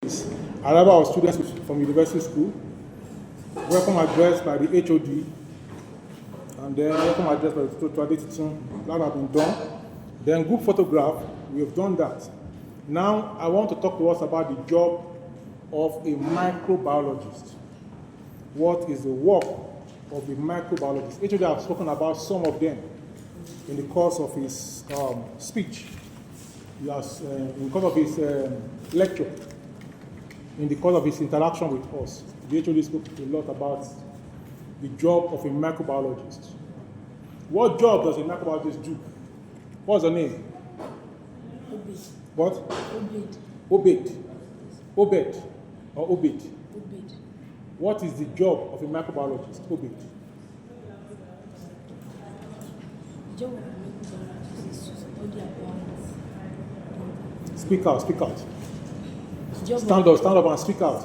is arrival of students from university school, welcome address by the HOD, and then welcome address by the total editing. That has been done. Then group photograph, we have done that. Now I want to talk to us about the job of a microbiologist. What is the work of a microbiologist? HOD has spoken about some of them in the course of his speech. He has, in the course of his lecture, in the course of his interaction with us. The HOD spoke a lot about the job of a microbiologist. What job does a microbiologist do? What's the name? Obed. What? Obed. Obed. Obed. Or Obed. Obed. What is the job of a microbiologist? Obed. The job of a microbiologist is to study about. Speak out, speak out. The job Stand of, up and speak out.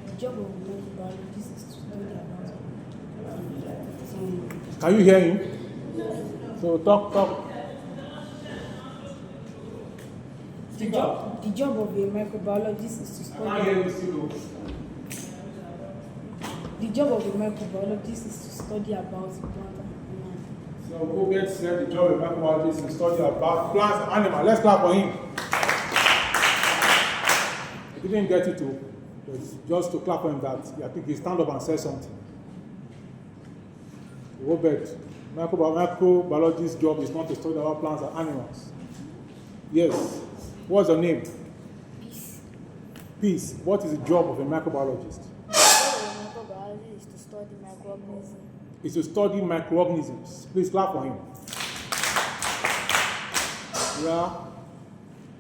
The job of a microbiologist is to study about. Can you hear him? So talk. The job of a microbiologist is to study. The job of a microbiologist is to study about the plant and animal. So Obed said the job of a microbiologist is to study about plants and animals. Let's clap for him. He didn't get it to, just to clap for him that I think he stand up and said something. Obed, microbiologist's job is not to study about plants and animals. Yes. What's your name? Peace. Peace. What is the job of a microbiologist? The job of a microbiologist is to study microorganisms. It's to study microorganisms. Please clap for him. Yeah.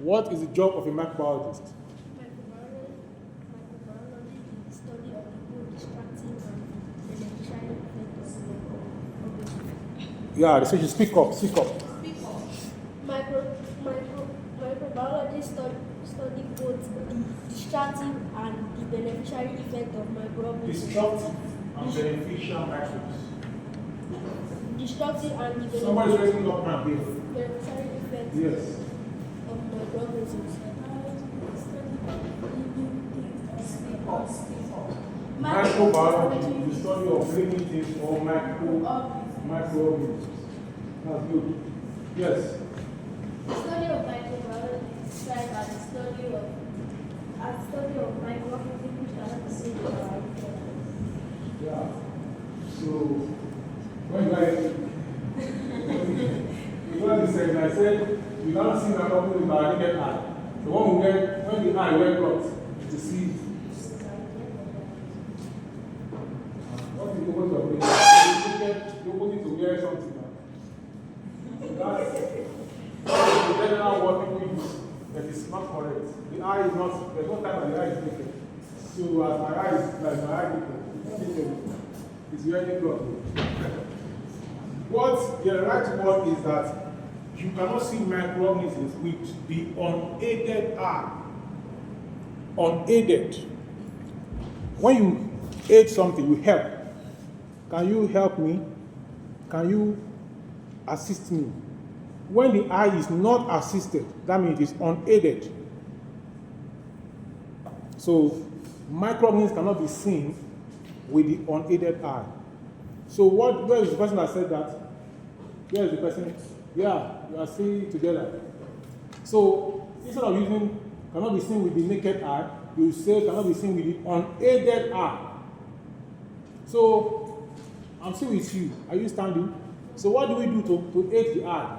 What is the job of a microbiologist? Microbiology is the study of the good, destructive, and beneficial effects of microorganisms. Yeah, they say you speak up. Microbiology study both the destructive and the beneficial effect of microorganisms. Destructive and beneficial microbes. Destructive and the Somebody's raising up hand here. beneficial effects Yes. of microorganisms. Microbiology is the study of living things or microorganisms. That's good. Yes. The study of microbiology is described as the study of microorganisms which cannot be seen with our eyes. Yeah. So, when I said, you don't see my problem with our naked eye. The one who when the eye wear clothes, to see. What is the word of it? You put it to wear something. That's the general what people use, that is not correct. The eye is not, there's no time that the eye is naked. So, as my eye is like my eye naked, it's wearing clothes. What the right word is that you cannot see microorganisms with the unaided eye. Unaided. When you aid something, you help. Can you help me? Can you assist me? When the eye is not assisted, that means it's unaided. So, microorganisms cannot be seen with the unaided eye. So, where is the person that said that? Where is the person? Yeah, you are seeing together. So, instead of using cannot be seen with the naked eye, you say cannot be seen with the unaided eye. So, I'm still with you. Are you standing? So, what do we do to aid the eye?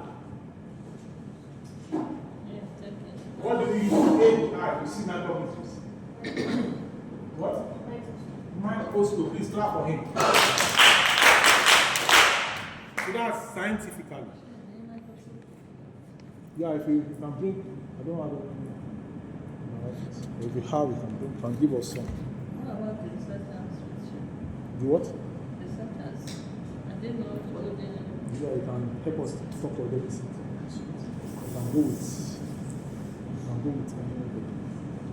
What do we use to aid the eye to see microorganisms? What? Microscope. Please clap for him. So that's scientifically. Yeah, if you can bring, I don't know. If you have, you can give us some. What about the researchers? The what? Researchers. I didn't know what to do. Yeah, you can help us talk for them. You can go with anybody.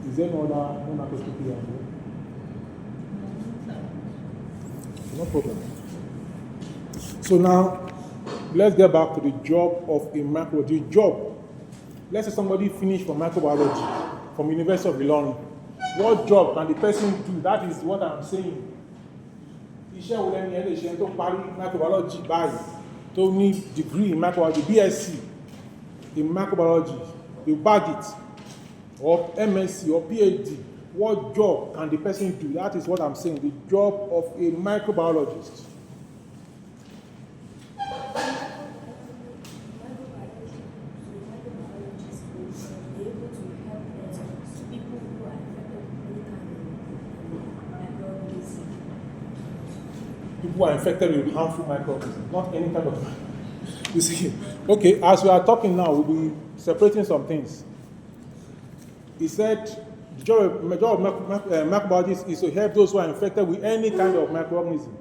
Is there no other microscope here? No problem. So now, let's get back to the job of a microbiologist. Job. Let's say somebody finished for microbiology from University of Ilorin. What job can the person do? That is what I'm saying. Iṣẹ́ wo lẹ́ni ẹ lè ṣe tó parí microbiology báyìí tó ní degree in microbiology, BSc in microbiology, you bag it, or MSc or PhD. What job can the person do? That is what I'm saying, the job of a microbiologist. People are infected with harmful microorganisms, not any kind of. You see, okay, as we are talking now, we'll be separating some things. He said, the job of microbiologists is to help those who are infected with any kind of microorganism.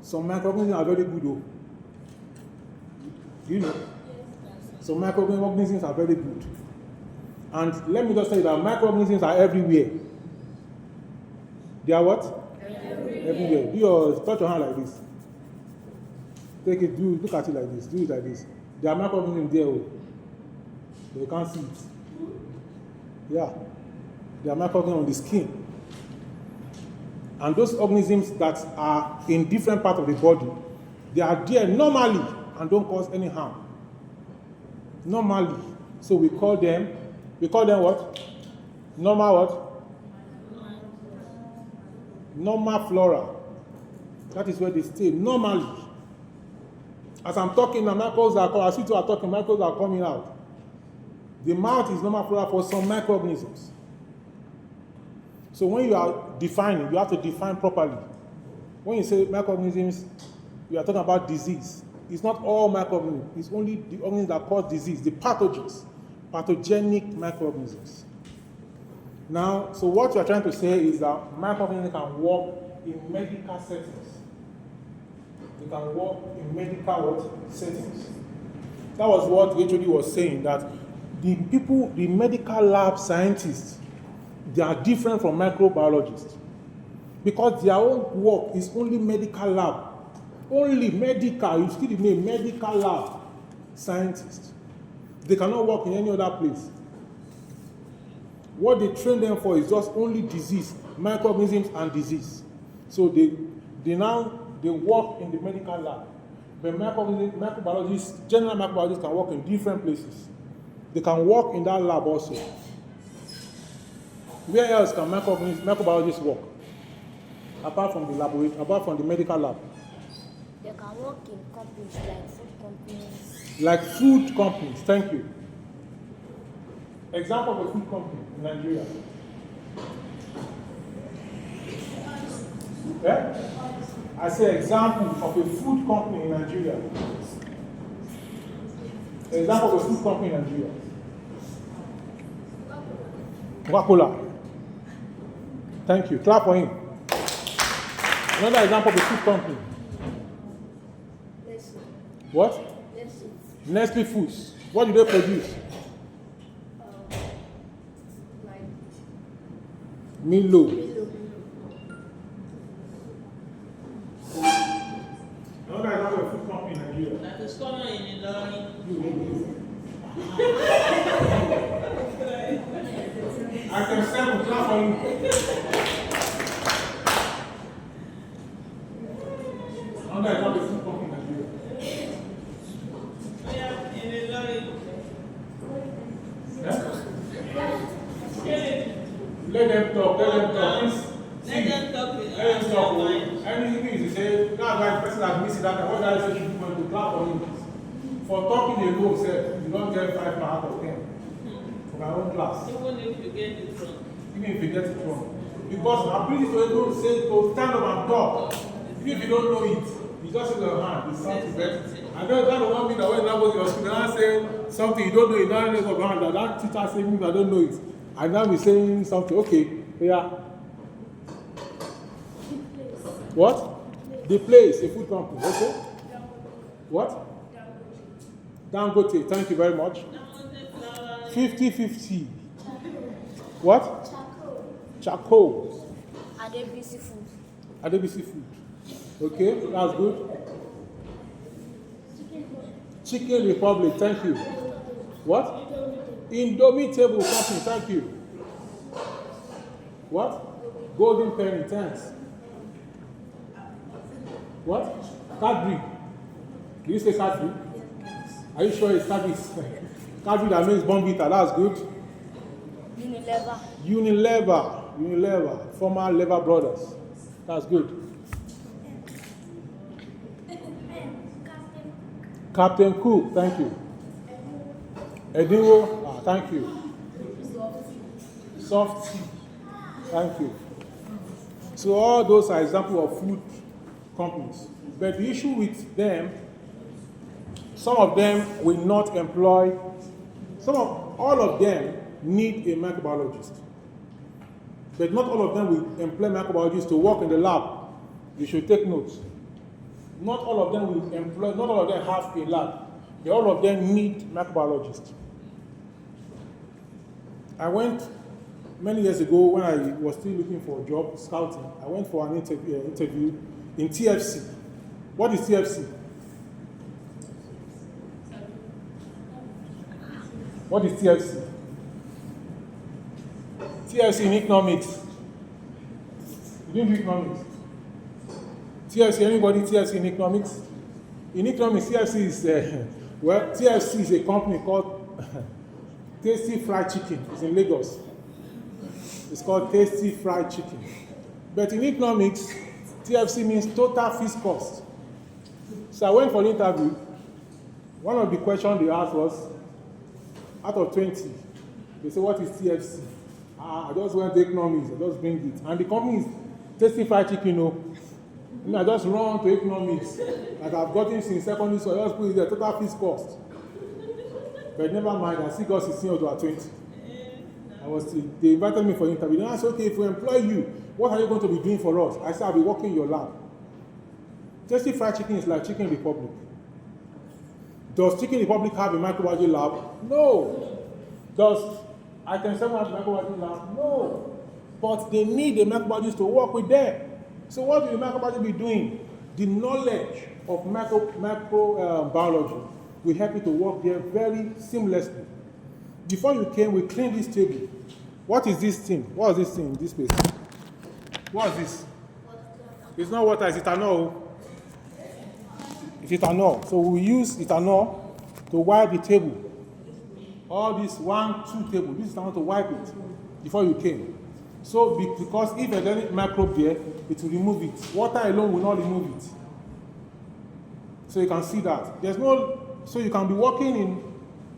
Some microorganisms are very good, though. Do you know? Some microorganisms are very good. And let me just say that microorganisms are everywhere. They are what? Everywhere. Do your touch your hand like this. Take it, look at it like this. Do it like this. There are microorganisms there. They can't see it. Yeah. There are microorganisms on the skin. And those organisms that are in different parts of the body, they are there normally and don't cause any harm. Normally. So we call them what? Normal what? Normal flora. That is where they stay normally. As I'm talking, the microbes are coming. As you two are talking, microbes are coming out. The mouth is normal flora for some microorganisms. So when you are defining, you have to define properly. When you say microorganisms, you are talking about disease. It's not all microorganisms. It's only the organisms that cause disease, the pathogens, pathogenic microorganisms. Now, so what you are trying to say is that microorganisms can work in medical settings. They can work in medical settings. That was what HOD was saying, that the people, the medical lab scientists, they are different from microbiologists. Because their own work is only medical lab. Only medical, you see the name, medical lab scientists. They cannot work in any other place. What they train them for is just only disease, microorganisms and disease. So they work in the medical lab. But microbiologists, general microbiologists can work in different places. They can work in that lab also. Where else can microbiologists work? Apart from the laboratory, apart from the medical lab? They can work in companies like food companies. Like food companies, thank you. Example of a food company in Nigeria. Yeah? I say example of a food company in Nigeria. Example of a food company in Nigeria. Coca-Cola. Thank you. Clap for him. Another example of a food company. What? Nestle Foods. What do they produce? Like Milo. Another example of a food company in Nigeria. That is common in Ilorin. Item 7, clap for him. Another example of a food company in Nigeria. Yeah, in Ilorin. Yeah? Okay. Let them talk. Let them talk with Let them talk. mind. Anything you say, that's why the person that missed that. What I say, you want to clap for him. For talking alone, say, you don't get 5 out of 10. For my own class. Even if you get it wrong. Even if you get it wrong. Because I'm pretty sure you don't say to stand up and talk. Even if you don't know it, you just use your hand, you sound to bet. I know that one thing that when I was in your school, I say something you don't know, you don't raise your hand, that teacher say me, I don't know it. And now we're saying something, okay, yeah. What? The place, a food company, okay? What? Dangote, thank you very much. 50-50. What? Charcoal. Adebisi food. Adebisi food. Okay, that's good. Chicken Republic, thank you. What? Indomitable company, thank you. What? Golden penny, thanks. What? Cadbury. Did you say Cadbury? Are you sure it's Cadbury? Cadbury that means Bombita, that's good. Unilever, former Lever Brothers. That's good. Captain Cook, thank you. Edinwo, thank you. Soft tea, thank you. So all those are examples of food companies. But the issue with them, some of them will not employ, all of them need a microbiologist. But not all of them will employ microbiologists to work in the lab. You should take notes. Not all of them will employ, not all of them have a lab. But all of them need microbiologists. I went many years ago when I was still looking for a job, scouting. I went for an interview in TFC. What is TFC? What is TFC? TFC in economics. You didn't do economics. TFC, anybody TFC in economics? In economics, TFC is, TFC is a company called Tasty Fried Chicken. It's in Lagos. It's called Tasty Fried Chicken. But in economics, TFC means total fixed cost. So I went for the interview. One of the questions they asked was, out of 20, they said, what is TFC? I just went to economics, I just bring it. And the company is Tasty Fried Chicken, I just run to economics. Like I've gotten since secondary, so I just put it there, total fixed cost. But never mind, I still got 16 out of 20. They invited me for an interview. Then I said, okay, if we employ you, what are you going to be doing for us? I said, I'll be working in your lab. Tasty Fried Chicken is like Chicken Republic. Does Chicken Republic have a microbiology lab? No. Does Item 7 have a microbiology lab? No. But they need a microbiologist to work with them. So what will the microbiologist be doing? The knowledge of microbiology will help you to work there very seamlessly. Before you came, we cleaned this table. What is this thing? What is this thing in this place? What is this? It's not water, it's ethanol. It's ethanol. So we use ethanol to wipe the table. All this 1, 2 table, this is ethanol to wipe it before you came. So because if there's any microbe there, it will remove it. Water alone will not remove it. So you can see that. So you can be working in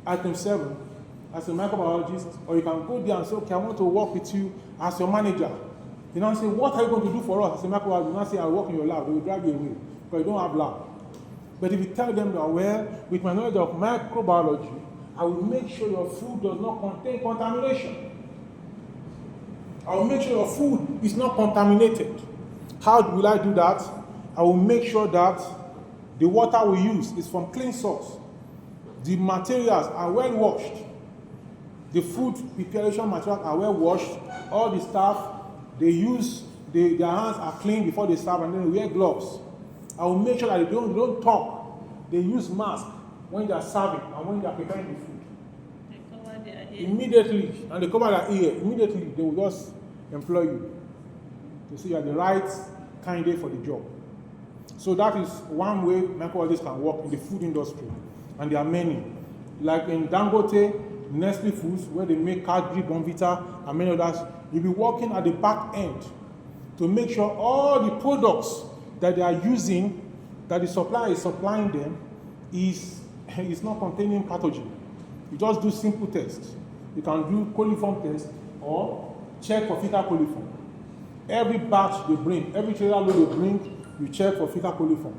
Item 7 as a microbiologist, or you can go there and say, okay, I want to work with you as your manager. You know, say, what are you going to do for us as a microbiologist? You not say, I work in your lab. They will drag you away, but you don't have lab. But if you tell them that, well, with my knowledge of microbiology, I will make sure your food does not contain contamination. I will make sure your food is not contaminated. How will I do that? I will make sure that the water we use is from clean source. The materials are well washed. The food preparation materials are well washed. All the staff, they use, their hands are clean before they serve, and then they wear gloves. I will make sure that they don't talk. They use masks when they are serving and when they are preparing the food. They cover their ear. Immediately, and they cover their ear, immediately they will just employ you to see you are the right candidate for the job. So that is one way microbiologists can work in the food industry. And there are many. Like in Dangote, Nestle Foods, where they make Cadbury, Bonvita, and many others, you'll be working at the back end to make sure all the products that they are using, that the supplier is supplying them, is not containing pathogen. You just do simple tests. You can do coliform test or check for fecal coliform. Every batch they bring, every trailer load they bring, you check for fecal coliform.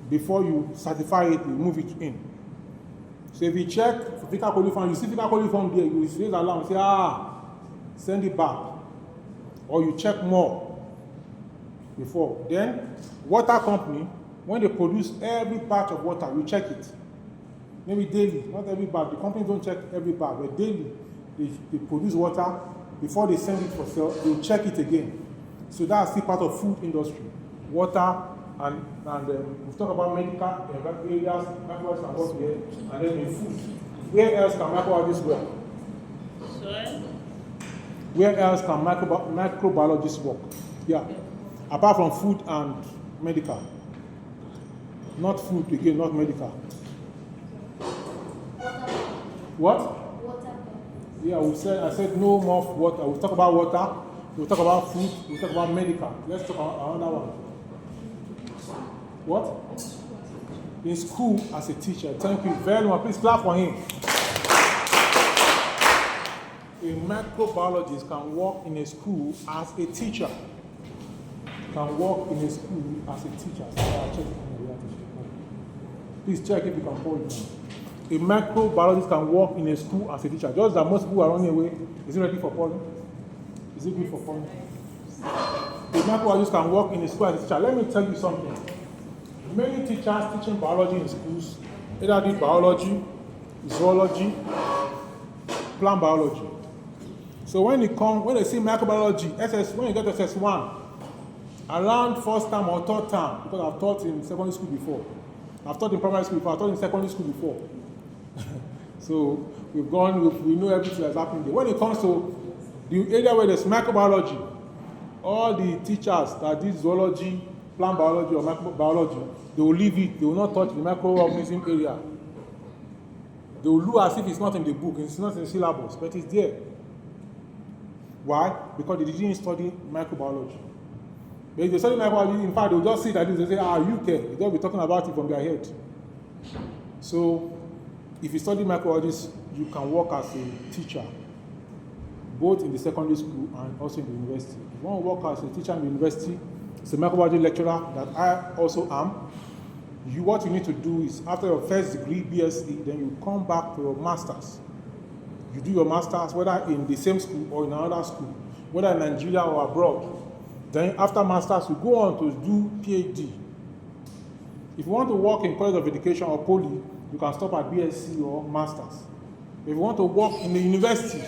Before you certify it, you move it in. So if you check for fecal coliform, you see fecal coliform there, you raise the alarm and say, send it back. Or you check more before. Then, water company, when they produce every batch of water, you check it. Maybe daily, not every batch. The companies don't check every batch, but daily they produce water. Before they send it for sale, they check it again. So that's still part of food industry. Water, and we've talked about medical areas, microbiologists can work here, and then in food. Where else can microbiologists work? Soil. Where else can microbiologists work? Yeah. Apart from food and medical. Not food again, not medical. What? Yeah, I said no more water. We'll talk about water, we'll talk about food, we'll talk about medical. Let's talk about another one. What? In school as a teacher. Thank you very much. Please clap for him. A microbiologist can work in a school as a teacher. Can work in a school as a teacher. Please check if you can hold it now. A microbiologist can work in a school as a teacher. Just that most people are running away. Is it ready for polling? Is it good for polling? A microbiologist can work in a school as a teacher. Let me tell you something. Many teachers teaching biology in schools either did biology, zoology, plant biology. So when they say microbiology, when you get to SS1, around first term or third term, because I've taught in secondary school before, I've taught in primary school before, I've taught in secondary school before. So we know everything that's happening there. When it comes to the area where there's microbiology, all the teachers that did zoology, plant biology or microbiology, they will leave it. They will not touch the microorganism area. They will look as if it's not in the book, it's not in the syllabus, but it's there. Why? Because they didn't study microbiology. But if they study microbiology, in fact, they'll just sit like this and say, you care. They'll be talking about it from their head. So, if you study microbiology, you can work as a teacher, both in the secondary school and also in the university. If you want to work as a teacher in the university, as a microbiology lecturer that I also am, what you need to do is, after your first degree, BSc, then you come back to your master's. You do your master's, whether in the same school or in another school, whether in Nigeria or abroad. Then after master's, you go on to do PhD. If you want to work in College of Education or Poly, you can stop at BSc or master's. If you want to work in the university,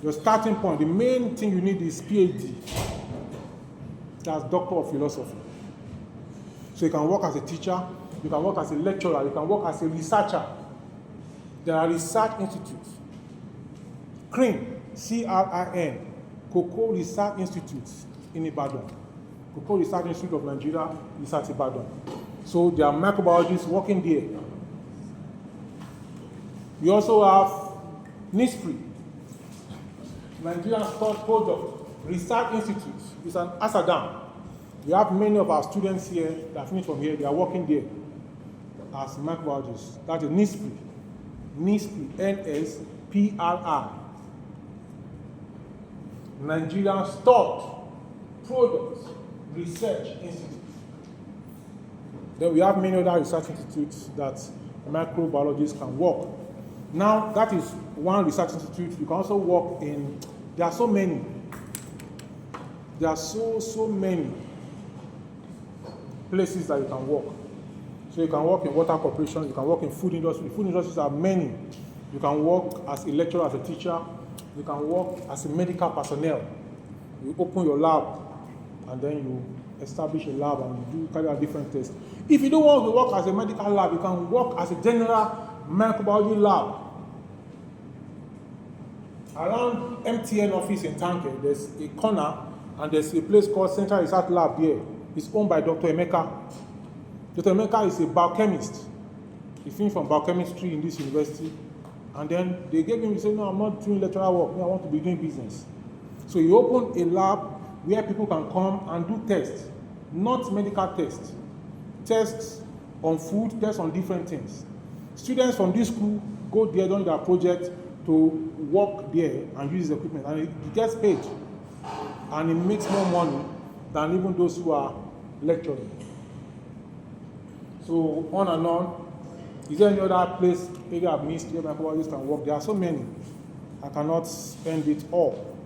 your starting point, the main thing you need is PhD. That's Doctor of Philosophy. So you can work as a teacher, you can work as a lecturer, you can work as a researcher. There are research institutes. CRIN, C-R-I-N, Cocoa Research Institute in Ibadan. Cocoa Research Institute of Nigeria is at Ibadan. So there are microbiologists working there. We also have NISPRI, Nigerian Stock Product Research Institute. It's an Asadam. We have many of our students here that finish from here, they are working there as microbiologists. That is NISPRI. NISPRI, N-S-P-R-I. Nigerian Stock Products Research Institute. Then we have many other research institutes that microbiologists can work. Now, that is one research institute. You can also work in, there are so many. There are so many places that you can work. So you can work in water corporation, you can work in food industry. Food industries are many. You can work as a lecturer, as a teacher. You can work as a medical personnel. You open your lab and then you establish a lab and you do carry out different tests. If you don't want to work as a medical lab, you can work as a general microbiology lab. Around MTN office in Tanke, there's a corner and there's a place called Central Research Lab here. It's owned by Dr. Emeka. Dr. Emeka is a biochemist. He finished from biochemistry in this university. And then they gave him, he said, no, I'm not doing lecturer work. No, I want to be doing business. So he opened a lab where people can come and do tests, not medical tests. Tests on food, tests on different things. Students from this school go there during their project to work there and use the equipment. And he gets paid. And he makes more money than even those who are lecturing. So on and on. Is there any other place maybe I've missed where microbiologists can work? There are so many. I cannot spend it all.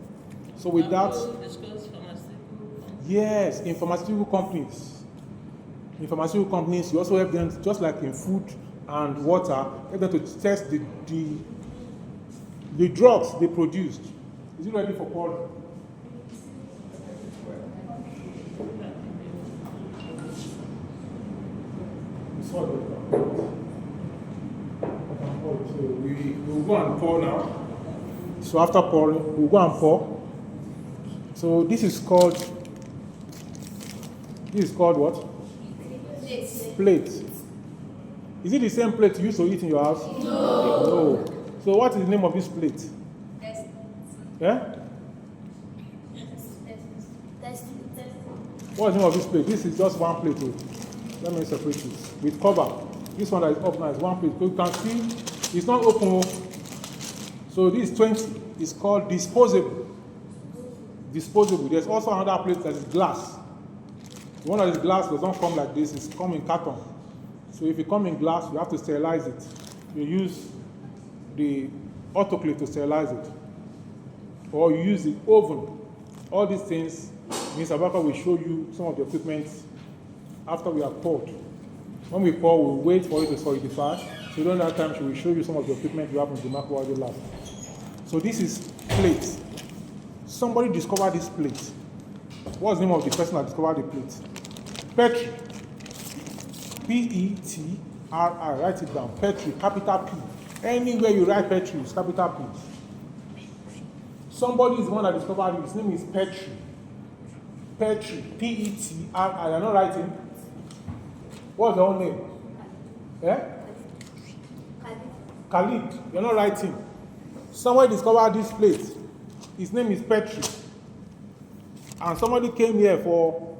So with that, discuss pharmaceutical. yes, in pharmaceutical companies. In pharmaceutical companies, you also help them, just like in food and water, help them to test the drugs they produced. Is it ready for call? So we'll go and pour now. So after pouring, we'll go and pour. So this is called what? Plate. Is it the same plate you used to eat in your house? No. So what is the name of this plate? Yeah? What is the name of this plate? This is just one plate. Let me separate it. With cover. This one that is open is one plate. So you can see it's not open. So this 20 is called disposable. Disposable. There's also another plate that is glass. The one that is glass does not come like this, it's come in carton. So if it comes in glass, you have to sterilize it. You use the autoclave to sterilize it. Or you use the oven. All these things, Ms. Abaka will show you some of the equipment after we have poured. When we pour, we'll wait for it to solidify. So during that time, she will show you some of the equipment you have in the microbiology lab. So this is plate. Somebody discovered this plate. What's the name of the person that discovered the plate? Petri. P-E-T-R-I. Write it down. Petri, capital P. Anywhere you write Petri, it's capital P. Somebody is the one that discovered it. His name is Petri. Petri. P-E-T-R-I. You're not writing? What's your own name? Eh? Khalid. You're not writing. Somebody discovered this plate. His name is Petri. And somebody came here for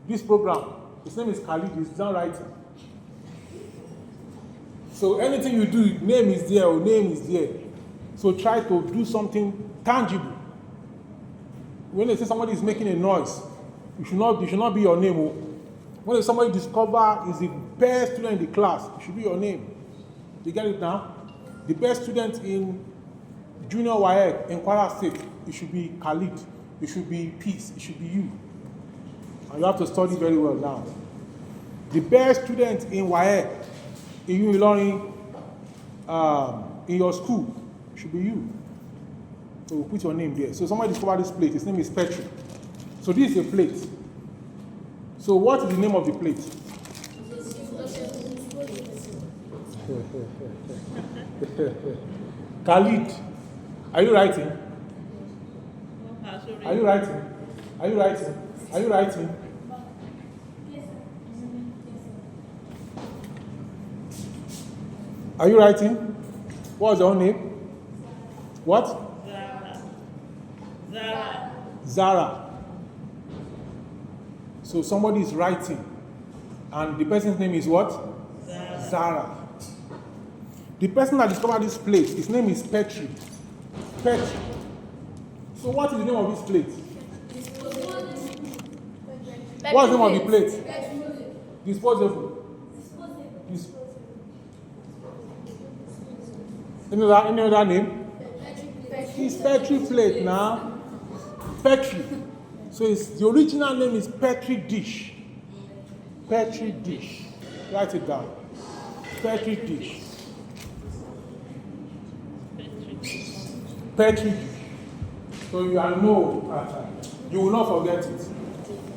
this program. His name is Khalid. He's not writing. So anything you do, name is there or name is there. So try to do something tangible. When they say somebody is making a noise, you should not be your name. When somebody discover is the best student in the class, it should be your name. You get it now? The best student in Junior WAEC in Kwara State, it should be Khalid. It should be Peace. It should be you. And you have to study very well now. The best student in WAEC, in Ilorin, in your school, should be you. So we'll put your name there. So somebody discovered this plate. His name is Petri. So this is a plate. So what is the name of the plate? Khalid. Are you writing? Are you writing? Are you writing? Are you writing? Are you writing? What's your name? What? Zara. Zara. So somebody is writing. And the person's name is what? Zara. The person that discovered this plate, his name is Petri. Petri. So what is the name of this plate? What's the name of the plate? Disposable. Any other name? It's Petri plate now. Petri. So the original name is Petri dish. Petri dish. Write it down. Petri dish. Petri dish. So you know you will not forget it.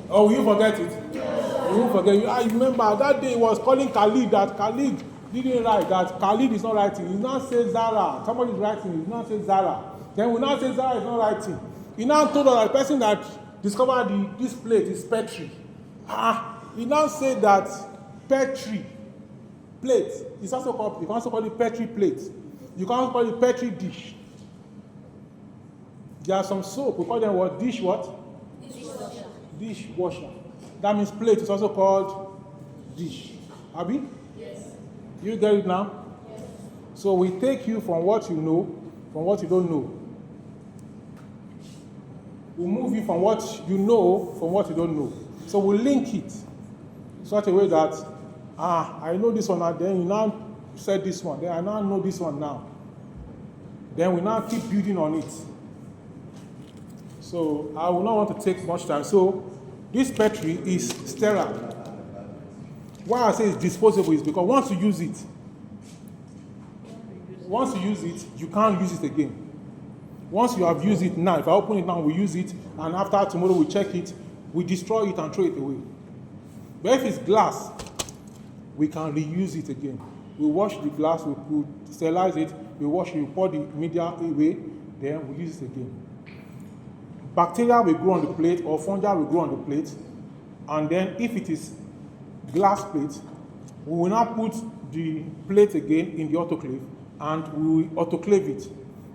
Or will you forget it? You won't forget it. I remember that day he was calling Khalid that Khalid didn't write, that Khalid is not writing. He now says Zara. Somebody is writing, he now says Zara. Then we now say Zara is not writing. He now told us that the person that discovered this plate is Petri. He now said that Petri plate is also called, you can also call it Petri plate. You can also call it Petri dish. There are some soap, we call them what? Dish what? Dishwasher. Dishwasher. That means plate is also called dish. Abi? Yes. You get it now? Yes. So we take you from what you know, from what you don't know. We move you from what you know, from what you don't know. So we link it in such a way that, I know this one now, then you now said this one, then I now know this one now. Then we now keep building on it. So I will not want to take much time. So this Petri is sterile. Why I say it's disposable is because once you use it, you can't use it again. Once you have used it now, if I open it now, we use it, and after tomorrow we check it, we destroy it and throw it away. But if it's glass, we can reuse it again. We wash the glass, we could sterilize it, we wash it, we pour the media away, then we use it again. Bacteria will grow on the plate or fungi will grow on the plate, and then if it is glass plate, we will now put the plate again in the autoclave and we will autoclave it.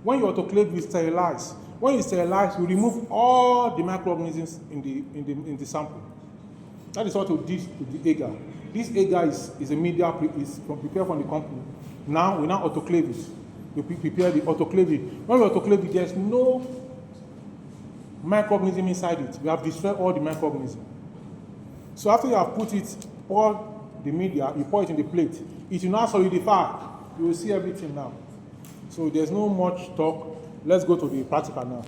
When you autoclave, you sterilize. When you sterilize, you remove all the microorganisms in the sample. That is what we did to the agar. This agar is a media prepared from the company. Now we now autoclave it. We prepare the autoclave it. When we autoclave it, there's no microorganism inside it. We have destroyed all the microorganisms. So after you have put it, pour the media, you pour it in the plate. It will now solidify. You will see everything now. So there's no much talk. Let's go to the practical now.